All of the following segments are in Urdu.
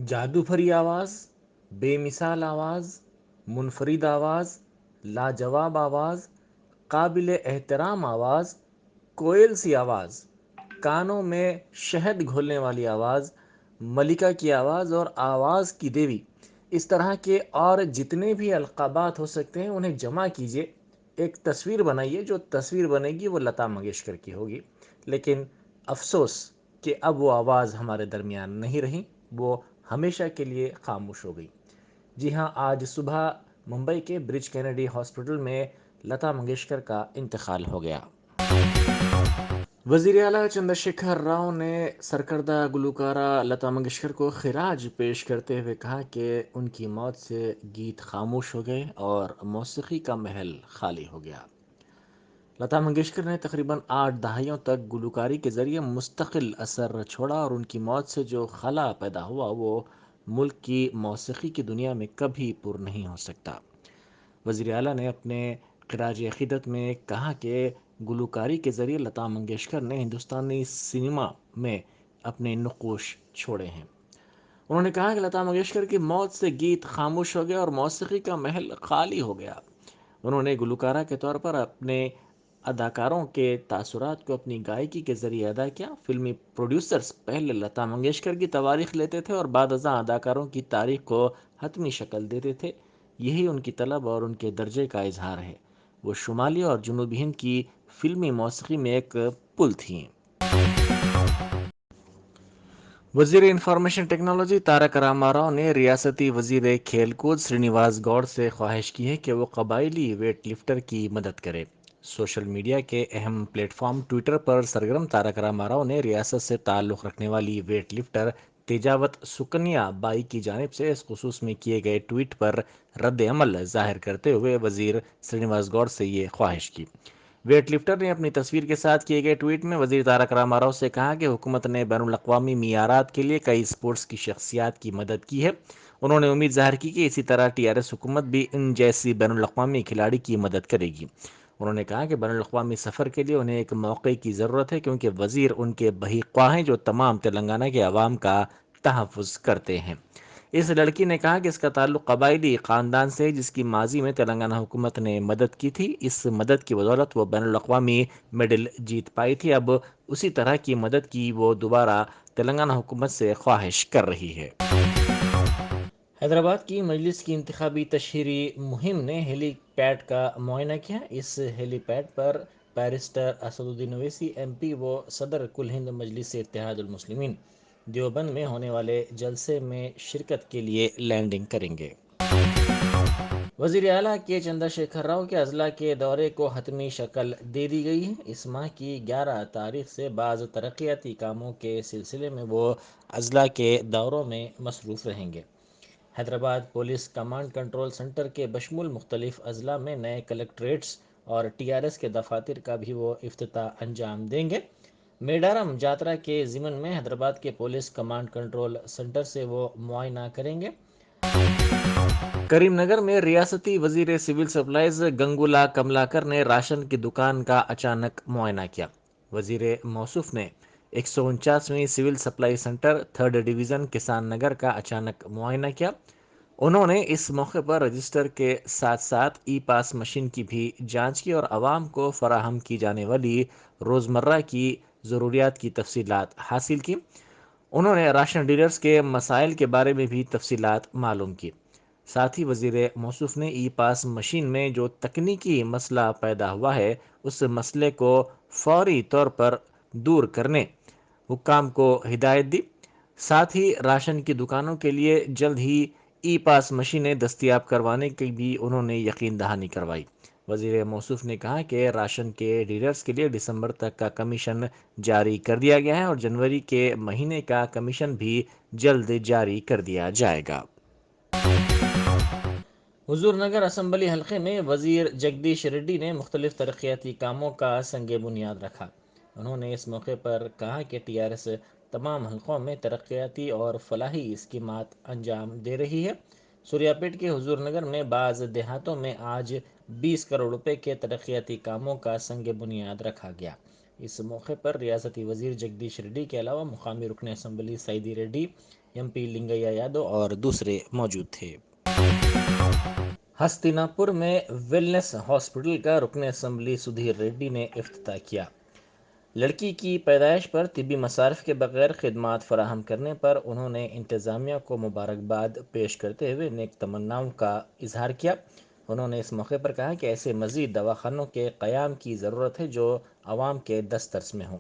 جادو بھری آواز، بے مثال آواز، منفرد آواز، لاجواب آواز، قابل احترام آواز، کوئل سی آواز، کانوں میں شہد گھولنے والی آواز، ملکہ کی آواز اور آواز کی دیوی، اس طرح کے اور جتنے بھی القابات ہو سکتے ہیں انہیں جمع کیجئے، ایک تصویر بنائیے. جو تصویر بنے گی وہ لتا منگیشکر کی ہوگی. لیکن افسوس کہ اب وہ آواز ہمارے درمیان نہیں رہی، وہ ہمیشہ کے لیے خاموش ہو گئی. جی ہاں، آج صبح ممبئی کے برج کینیڈی ہاسپٹل میں لتا منگیشکر کا انتقال ہو گیا. وزیر اعلیٰ چندر شیکھر راؤ نے سرکردہ گلوکارہ لتا منگیشکر کو خراج پیش کرتے ہوئے کہا کہ ان کی موت سے گیت خاموش ہو گئے اور موسیقی کا محل خالی ہو گیا. لتا منگیشکر نے تقریباً 8 دہائیوں تک گلوکاری کے ذریعے مستقل اثر چھوڑا اور ان کی موت سے جو خلا پیدا ہوا وہ ملک کی موسیقی کی دنیا میں کبھی پر نہیں ہو سکتا. وزیر اعلیٰ نے اپنے خراج عقیدت میں کہا کہ گلوکاری کے ذریعے لتا منگیشکر نے ہندوستانی سینما میں اپنے نقوش چھوڑے ہیں. انہوں نے کہا کہ لتا منگیشکر کی موت سے گیت خاموش ہو گیا اور موسیقی کا محل خالی ہو گیا. انہوں نے گلوکارہ کے طور پر اپنے اداکاروں کے تاثرات کو اپنی گائیکی کے ذریعے ادا کیا. فلمی پروڈیوسرز پہلے لتا منگیشکر کی تواریخ لیتے تھے اور بعد ازاں اداکاروں کی تاریخ کو حتمی شکل دیتے تھے. یہی ان کی طلب اور ان کے درجے کا اظہار ہے. وہ شمالی اور جنوبی ہند کی فلمی موسیقی میں ایک پل تھیں. وزیر انفارمیشن ٹیکنالوجی تارک راما راؤ نے ریاستی وزیر کھیل کود سرینیواس گوڑ سے خواہش کی ہے کہ وہ قبائلی ویٹ لفٹر کی مدد کرے. سوشل میڈیا کے اہم پلیٹ فارم ٹویٹر پر سرگرم تارک راما راؤ نے ریاست سے تعلق رکھنے والی ویٹ لفٹر تیجاوت سکنیا بائی کی جانب سے اس خصوص میں کیے گئے ٹویٹ پر رد عمل ظاہر کرتے ہوئے وزیر سرینیواس گوڑ سے یہ خواہش کی. ویٹ لفٹر نے اپنی تصویر کے ساتھ کیے گئے ٹویٹ میں وزیر تارک راما راؤ سے کہا کہ حکومت نے بین الاقوامی معیارات کے لیے کئی اسپورٹس کی شخصیات کی مدد کی ہے. انہوں نے امید ظاہر کی کہ اسی طرح ٹی آر ایس حکومت بھی ان جیسی بین الاقوامی کھلاڑی کی مدد کرے گی. انہوں نے کہا کہ بین الاقوامی سفر کے لیے انہیں ایک موقع کی ضرورت ہے کیونکہ وزیر ان کے بہی خواہ ہیں جو تمام تلنگانہ کے عوام کا تحفظ کرتے ہیں. اس لڑکی نے کہا کہ اس کا تعلق قبائلی خاندان سے ہے جس کی ماضی میں تلنگانہ حکومت نے مدد کی تھی. اس مدد کی بدولت وہ بین الاقوامی میڈل جیت پائی تھی. اب اسی طرح کی مدد کی وہ دوبارہ تلنگانہ حکومت سے خواہش کر رہی ہے. حیدرآباد کی مجلس کی انتخابی تشہیری مہم نے ہیلی پیڈ کا معائنہ کیا. اس ہیلی پیڈ پر بیرسٹر اسد الدین اویسی ایم پی و صدر کل ہند مجلس اتحاد المسلمین دیوبند میں ہونے والے جلسے میں شرکت کے لیے لینڈنگ کریں گے. وزیر اعلیٰ کے چندر شیکھر راؤ کے اضلاع کے دورے کو حتمی شکل دے دی گئی ہے. اس ماہ کی 11 تاریخ سے بعض ترقیاتی کاموں کے سلسلے میں وہ اضلاع کے دوروں میں مصروف رہیں گے. Hyderabad police command control centre کے بشمول مختلف اضلاع میں نئے کلکٹریٹس اور ٹی آر ایس کے دفاتر کا بھی وہ افتتاح انجام دیں گے. میڈارم جاترا کے ضمن میں حیدرآباد کے پولیس کمانڈ کنٹرول سینٹر سے وہ معائنہ کریں گے. کریم نگر میں ریاستی وزیر سول سپلائز گنگولا کملاکر نے راشن کی دکان کا اچانک معائنہ کیا. وزیر موصوف نے 149ویں civil supply centre 3rd division Kisan Nagar کا اچانک معائنہ کیا. انہوں نے اس موقع پر رجسٹر کے ساتھ ساتھ ای پاس مشین کی بھی جانچ کی اور عوام کو فراہم کی جانے والی روزمرہ کی ضروریات کی تفصیلات حاصل کی. انہوں نے راشن ڈیلرز کے مسائل کے بارے میں بھی تفصیلات معلوم کی. ساتھ ہی وزیر موصوف نے ای پاس مشین میں جو تکنیکی مسئلہ پیدا ہوا ہے اس مسئلے کو فوری طور پر دور کرنے حکام کو ہدایت دی. ساتھ ہی راشن کی دکانوں کے لیے جلد ہی ای پاس مشینیں دستیاب کروانے کی بھی انہوں نے یقین دہانی کروائی. وزیر موصوف نے کہا کہ راشن کے ڈیلرز کے لیے دسمبر تک کا کمیشن جاری کر دیا گیا ہے اور جنوری کے مہینے کا کمیشن بھی جلد جاری کر دیا جائے گا. حضور نگر اسمبلی حلقے میں وزیر جگدیش ریڈی نے مختلف ترقیاتی کاموں کا سنگ بنیاد رکھا. انہوں نے اس موقع پر کہا کہ ٹی آر ایس تمام حلقوں میں ترقیاتی اور فلاحی اسکیمات انجام دے رہی ہے. سوریا پیٹ کے حضور نگر میں بعض دیہاتوں میں آج 20 کروڑ روپے کے ترقیاتی کاموں کا سنگ بنیاد رکھا گیا. اس موقع پر ریاستی وزیر جگدیش ریڈی کے علاوہ مقامی رکن اسمبلی سعیدی ریڈی، ایم پی لنگیا یادو اور دوسرے موجود تھے۔ ہستینا پور میں ویلنس ہاسپٹل کا رکن اسمبلی سدھیر ریڈی نے افتتاح کیا۔ لڑکی کی پیدائش پر طبی مصارف کے بغیر خدمات فراہم کرنے پر انہوں نے انتظامیہ کو مبارکباد پیش کرتے ہوئے نیک تمناؤں کا اظہار کیا۔ انہوں نے اس موقع پر کہا کہ ایسے مزید دواخانوں کے قیام کی ضرورت ہے جو عوام کے دسترس میں ہوں۔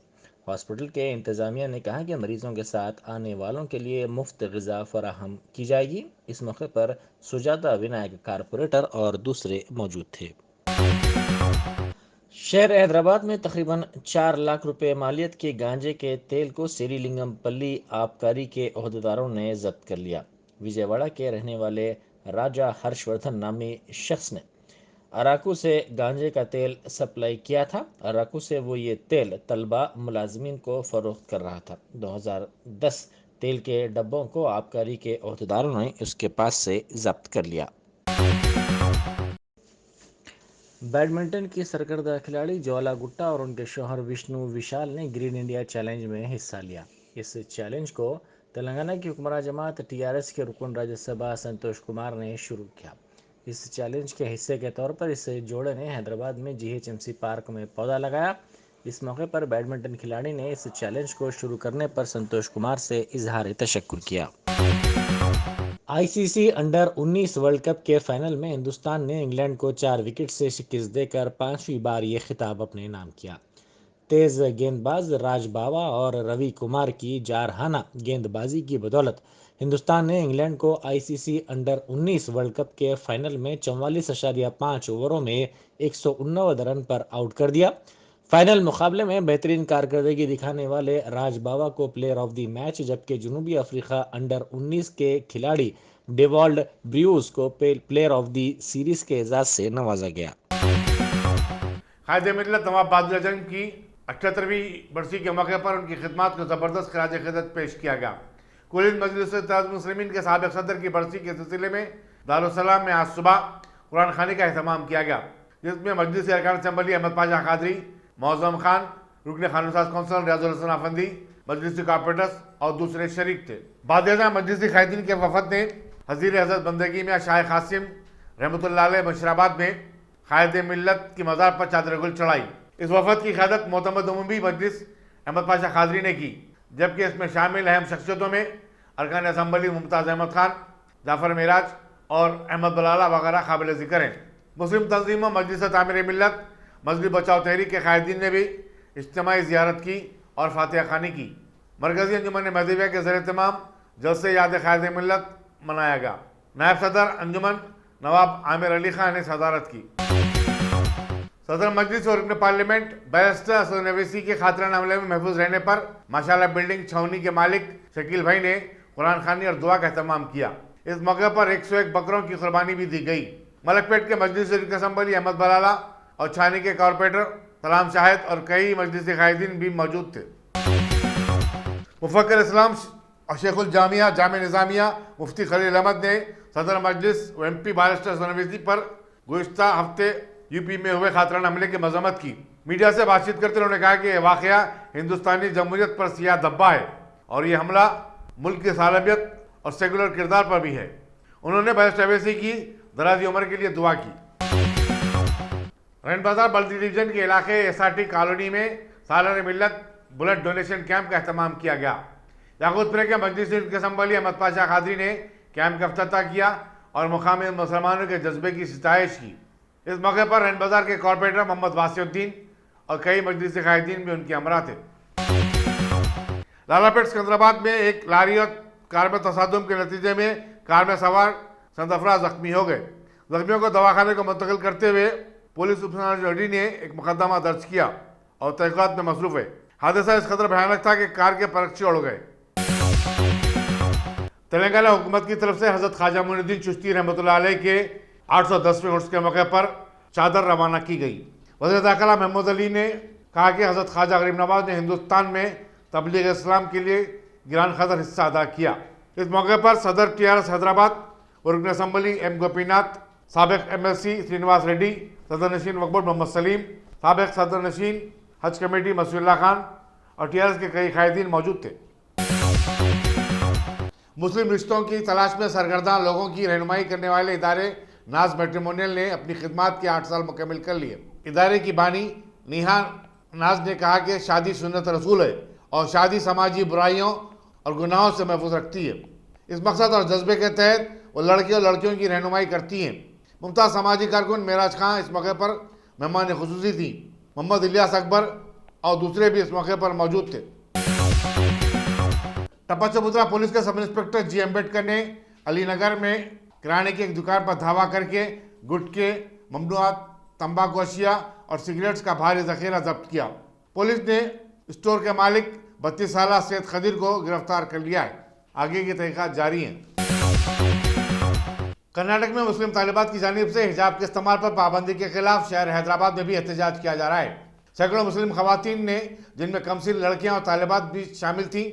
ہاسپٹل کے انتظامیہ نے کہا کہ مریضوں کے ساتھ آنے والوں کے لیے مفت غذا فراہم کی جائے گی۔ اس موقع پر سجاتا ونائک کارپوریٹر اور دوسرے موجود تھے۔ شہر حیدرآباد میں تقریباً 4 لاکھ روپے مالیت کے گانجے کے تیل کو سری لنگم پلی آبکاری کے عہدیداروں نے ضبط کر لیا۔ وجے واڑہ کے رہنے والے راجا ہرش وردھن نامی شخص نے اراکو سے گانجے کا تیل سپلائی کیا تھا۔ اراکو سے وہ یہ تیل طلبہ ملازمین کو فروخت کر رہا تھا۔ 2010 تیل کے ڈبوں کو آبکاری کے عہدیداروں نے اس کے پاس سے ضبط کر لیا۔ بیڈمنٹن کی سرکردہ کھلاڑی جوالا گٹا اور ان کے شوہر وشنو وشال نے گرین انڈیا چیلنج میں حصہ لیا۔ اس چیلنج کو تلنگانہ کی حکمراں جماعت TRS کے رکن راجیہ سبھا سنتوش کمار نے شروع کیا۔ اس چیلنج کے حصے کے طور پر اس جوڑے نے حیدرآباد میں GHMC پارک میں پودا لگایا۔ اس موقع پر بیڈمنٹن کھلاڑی نے اس چیلنج کو شروع کرنے پر سنتوش کمار سے اظہار تشکر کیا۔ ICC انڈر 19 ورلڈ کپ کے فائنل میں ہندوستان نے انگلینڈ کو 4 وکٹ سے شکست دے کر 5ویں بار یہ خطاب اپنے نام کیا۔ تیز گیند باز راج باوا اور روی کمار کی جارحانہ گیند بازی کی بدولت ہندوستان نے انگلینڈ کو ICC انڈر 19 ورلڈ کپ کے فائنل میں 44.5 اووروں میں 189 رن پر آؤٹ کر دیا۔ فائنل مقابلے میں بہترین کارکردگی دکھانے والے راج باوا کو پلیئر آف دی میچ، جبکہ جنوبی افریقہ انڈر 19 کے کھلاڑی ڈیوالڈ بریوز کو پلیئر آف دی سیریز کے اعزاز سے نوازا گیا۔ قائد ملت نواب بہادر جنگ کی 78ویں برسی کے موقع پر ان کی خدمات کو زبردست خراج عقیدت پیش کیا گیا۔ کل ہند مجلس اتحاد المسلمین کے سابق صدر کی برسی کے سلسلے میں دارالسلام میں آج صبح قرآن خوانی کا اہتمام کیا گیا، جس میں مجلس ارکان اسمبلی احمد پاشا قادری، معظم خان، رکن قانون ساز کونسل ریاض الحسن افندی، مجلسی کارپوریٹرز اور دوسرے شریک تھے۔ بعد ازاں مجلسی قائدین کے وفد نے حضیر حضرت بندگی میں شاہ قاسم رحمۃ اللہ علیہ مشراباد میں قائد ملت کی مزار پر چادر گل چڑھائی۔ اس وفد کی قیادت معتمد عمومی مجلس احمد پاشا قادری نے کی، جبکہ اس میں شامل اہم شخصیتوں میں ارکان اسمبلی ممتاز احمد خان، جعفر معراج اور احمد بلالہ وغیرہ قابل ذکر ہیں۔ مسلم تنظیموں، مجلس تعمیر ملت، مذہبی بچاؤ تحریک کے قائدین نے بھی اجتماعی زیارت کی اور فاتحہ خوانی کی۔ مرکزی انجمن مہدویہ کے زیر اہتمام جلسے یاد قائد ملت منایا گیا۔ نائب صدر انجمن نواب عامر علی خان نے صدارت کی۔ صدر مجلس اور رکن پارلیمنٹ بیرسٹر اسد اویسی کے خاطرہ حملے میں محفوظ رہنے پر ماشاءاللہ بلڈنگ چھاؤنی کے مالک شکیل بھائی نے قرآن خوانی اور دعا کا اہتمام کیا۔ اس موقع پر 101 بکروں کی قربانی بھی دی گئی۔ ملک پیٹ کے مجلس رکن اسمبلی احمد بلالہ اور چھانی کے کارپوریٹر سلام شاہد اور کئی مجلسی قائدین بھی موجود تھے۔ مفکر اسلام اور شیخ الجامعہ جامع نظامیہ مفتی خلیل احمد نے صدر مجلس و MP بیرسٹر اسد اویسی پر گزشتہ ہفتے UP میں ہوئے خاطرانہ حملے کی مذمت کی۔ میڈیا سے بات چیت کرتے انہوں نے کہا کہ یہ واقعہ ہندوستانی جمہوریت پر سیاہ دھبا ہے اور یہ حملہ ملک کی سالمیت اور سیکولر کردار پر بھی ہے۔ انہوں نے بیرسٹر اویسی کی درازی عمر کے لیے دعا کی۔ رین بازار بلدی ڈویژن کے علاقے SRT کالونی میں سالانہ ملت بلڈ ڈونیشن کیمپ کا اہتمام کیا گیا۔ یاقوت پورے کے مجلس رکن اسمبلی احمد پاشا قادری نے کیمپ کا افتتاح کیا اور مقامی مسلمانوں کے جذبے کی ستائش کی۔ اس موقع پر رین بازار کے کارپوریٹر محمد واسع الدین اور کئی مجلسی قائدین بھی ان کے ہمراہ تھے۔ لالا پیٹ سکندرآباد میں ایک لاری اور کار میں تصادم کے نتیجے میں کار میں سوار چند افراد زخمی ہو گئے۔ زخمیوں کو دواخانے کو منتقل کرتے ہوئے پولیس ریڈی نے ایک مقدمہ درج کیا اور تحقیقات میں مصروف ہے۔ حادثہ اس قدر بھیانک تھا کہ کار کے پرکچے اڑ گئے۔ تلنگانہ حکومت کی طرف سے حضرت خواجہ معین الدین چشتی رحمۃ اللہ علیہ کے 810ویں عرس کے موقع پر چادر روانہ کی گئی۔ وزیر داخلہ محمود علی نے کہا کہ حضرت خواجہ غریب نواز نے ہندوستان میں تبلیغ اسلام کے لیے گران قدر حصہ ادا کیا۔ اس موقع پر صدر TRS حیدرآباد اور رکن اسمبلی M گوپی ناتھ، سابق MLC سرینواس ریڈی، صدر نشین وقف بورڈ محمد سلیم، سابق صدر نشین حج کمیٹی مسیح اللہ خان اور TRS کے کئی قائدین موجود تھے۔ مسلم رشتوں کی تلاش میں سرگرداں لوگوں کی رہنمائی کرنے والے ادارے ناز میٹریمونیل نے اپنی خدمات کے 8 سال مکمل کر لیے۔ ادارے کی بانی نیہا ناز نے کہا کہ شادی سنت رسول ہے اور شادی سماجی برائیوں اور گناہوں سے محفوظ رکھتی ہے۔ اس مقصد اور جذبے کے تحت وہ لڑکے اور لڑکیوں کی رہنمائی کرتی ہیں۔ ممتاز سماجی کارکن معراج خان اس موقع پر مہمان خصوصی تھی۔ محمد الیاس اکبر اور دوسرے بھی اس موقع پر موجود تھے۔ ٹپا چبوترا پولیس کے سب انسپکٹر جی امبیڈکر نے علی نگر میں کرانے کی ایک دکان پر دھاوا کر کے گٹکے، ممنوعات تمباکو اشیاء اور سگریٹس کا بھاری ذخیرہ ضبط کیا۔ پولیس نے اسٹور کے مالک 32 سالہ سید خدیر کو گرفتار کر لیا ہے۔ آگے کی تحقیقات جاری ہیں۔ کرناٹک میں مسلم طالبات کی جانب سے حجاب کے استعمال پر پابندی کے خلاف شہر حیدرآباد میں بھی احتجاج کیا جا رہا ہے۔ سینکڑوں مسلم خواتین نے، جن میں کمسن لڑکیاں اور طالبات بھی شامل تھیں،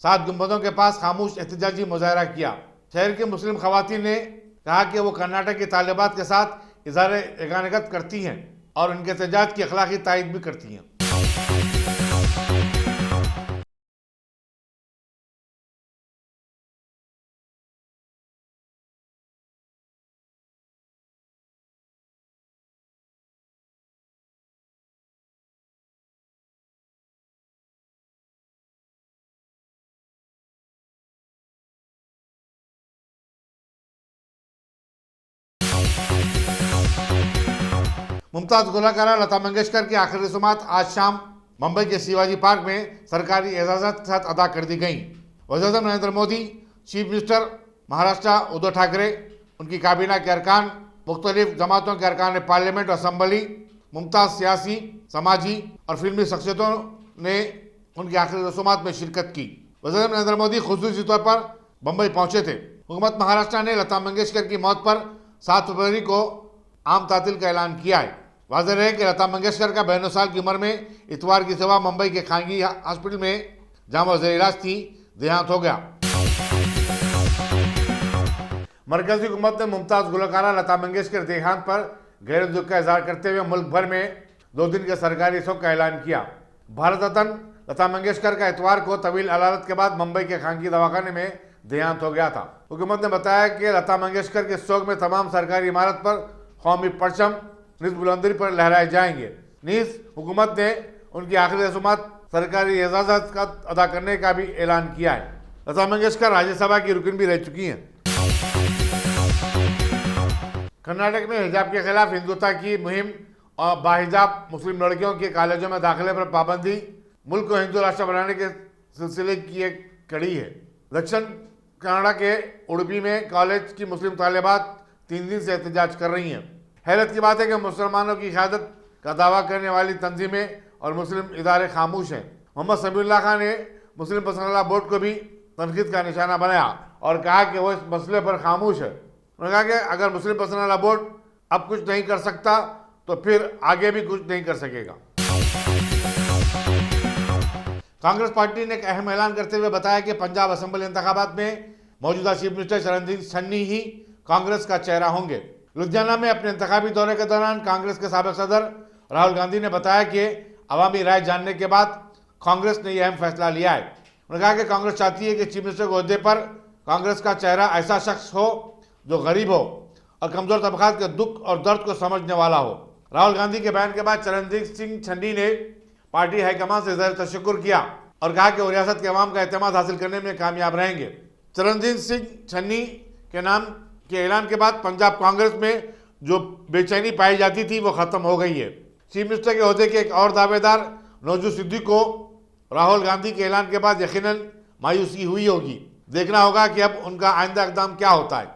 7 گنبدوں کے پاس خاموش احتجاجی مظاہرہ کیا۔ شہر کی مسلم خواتین نے کہا کہ وہ کرناٹک کی طالبات کے ساتھ اظہار یگانگت کرتی ہیں اور ان کے احتجاج کی اخلاقی تائید بھی کرتی ہیں۔ ممتاز گلوکارہ لتا منگیشکر کی آخری رسومات آج شام ممبئی کے شیواجی پارک میں سرکاری اعزازات کے ساتھ ادا کر دی گئیں۔ وزیر اعظم نریندر مودی، چیف منسٹر مہاراشٹر ادھو ٹھاکرے، ان کی کابینہ کے ارکان، مختلف جماعتوں کے ارکان پارلیمنٹ اور اسمبلی، ممتاز سیاسی، سماجی اور فلمی شخصیتوں نے ان کی آخری رسومات میں شرکت کی۔ وزیر اعظم نریندر مودی خصوصی طور پر ممبئی پہنچے تھے۔ حکومت مہاراشٹر نے لتا منگیشکر کی موت پر 7 فروری کو عام تعطیل کا اعلان کیا ہے۔ واضح رہے کہ لتا منگیشکر کا 92 سال کی عمر میں اتوار کی صبح ممبئی کے خانگی ہاسپٹل میں جہاں وہ زیر علاج تھی، دیہانت ہو گیا۔ مرکزی حکومت نے ممتاز گلوکارہ لتا منگیشکر دیہانت پر گہرے دکھ کا اظہار کرتے ہوئے ملک بھر میں 2 دن کے سرکاری شوق کا اعلان کیا۔ بھارت رتن لتا منگیشکر کا اتوار کو طویل علالت کے بعد ممبئی کے خانگی دواخانے میں دیہانت ہو گیا تھا۔ حکومت نے بتایا کہ لتا منگیشکر کے شوق میں تمام سرکاری عمارت پر قومی پرچم نصف بلندی پر لہرائے جائیں گے۔ نیز حکومت نے ان کی آخری رسومات سرکاری اعزازات کا ادا کرنے کا بھی اعلان کیا ہے۔ لتا منگیشکر راجیہ سبھا کی رکن بھی رہ چکی ہیں۔ کرناٹک میں حجاب کے خلاف ہندوتا کی مہم اور باحجاب مسلم لڑکیوں کے کالجوں میں داخلے پر پابندی ملک کو ہندو راشٹر بنانے کے سلسلے کی ایک کڑی ہے۔ دکشن کناڈا کے اڈوپی میں کالج کی مسلم طالبات 3 دن سے احتجاج کر رہی ہیں۔ حیرت کی بات ہے کہ مسلمانوں کی قیادت کا دعویٰ کرنے والی تنظیمیں اور مسلم ادارے خاموش ہیں۔ محمد سمیع اللہ خان نے مسلم پسند بورڈ کو بھی تنقید کا نشانہ بنایا اور کہا کہ وہ اس مسئلے پر خاموش ہے۔ انہوں نے کہا کہ اگر مسلم پسند بورڈ اب کچھ نہیں کر سکتا تو پھر آگے بھی کچھ نہیں کر سکے گا۔ کانگریس پارٹی نے ایک اہم اعلان کرتے ہوئے بتایا کہ پنجاب اسمبلی انتخابات میں موجودہ چیف منسٹر چرنجیت چنی ہی کانگریس کا چہرہ ہوں گے۔ لدھیانہ میں اپنے انتخابی دورے کے دوران کانگریس کے سابق صدر راہل گاندھی نے بتایا کہ عوامی رائے جاننے کے بعد کانگریس نے یہ اہم فیصلہ لیا ہے۔ انہوں نے کہا کہ کانگریس چاہتی ہے کہ چیف منسٹر کے عہدے پر کانگریس کا چہرہ ایسا شخص ہو جو غریب ہو اور کمزور طبقات کے دکھ اور درد کو سمجھنے والا ہو۔ راہل گاندھی کے بیان کے بعد چرنجیت سنگھ چنی نے پارٹی ہائی کمان سے اظہار تشکر کیا اور کہا کہ وہ ریاست کے عوام کا اعتماد حاصل کرنے میں کامیاب رہیں گے۔ چرنجیت سنگھ چنی کے نام کے اعلان کے بعد پنجاب کانگریس میں جو بے چینی پائی جاتی تھی وہ ختم ہو گئی ہے۔ چیف منسٹر کے عہدے کے ایک اور دعوے دار نوجو صدیقی کو راہل گاندھی کے اعلان کے بعد یقیناً مایوسی ہوئی ہوگی۔ دیکھنا ہوگا کہ اب ان کا آئندہ اقدام کیا ہوتا ہے۔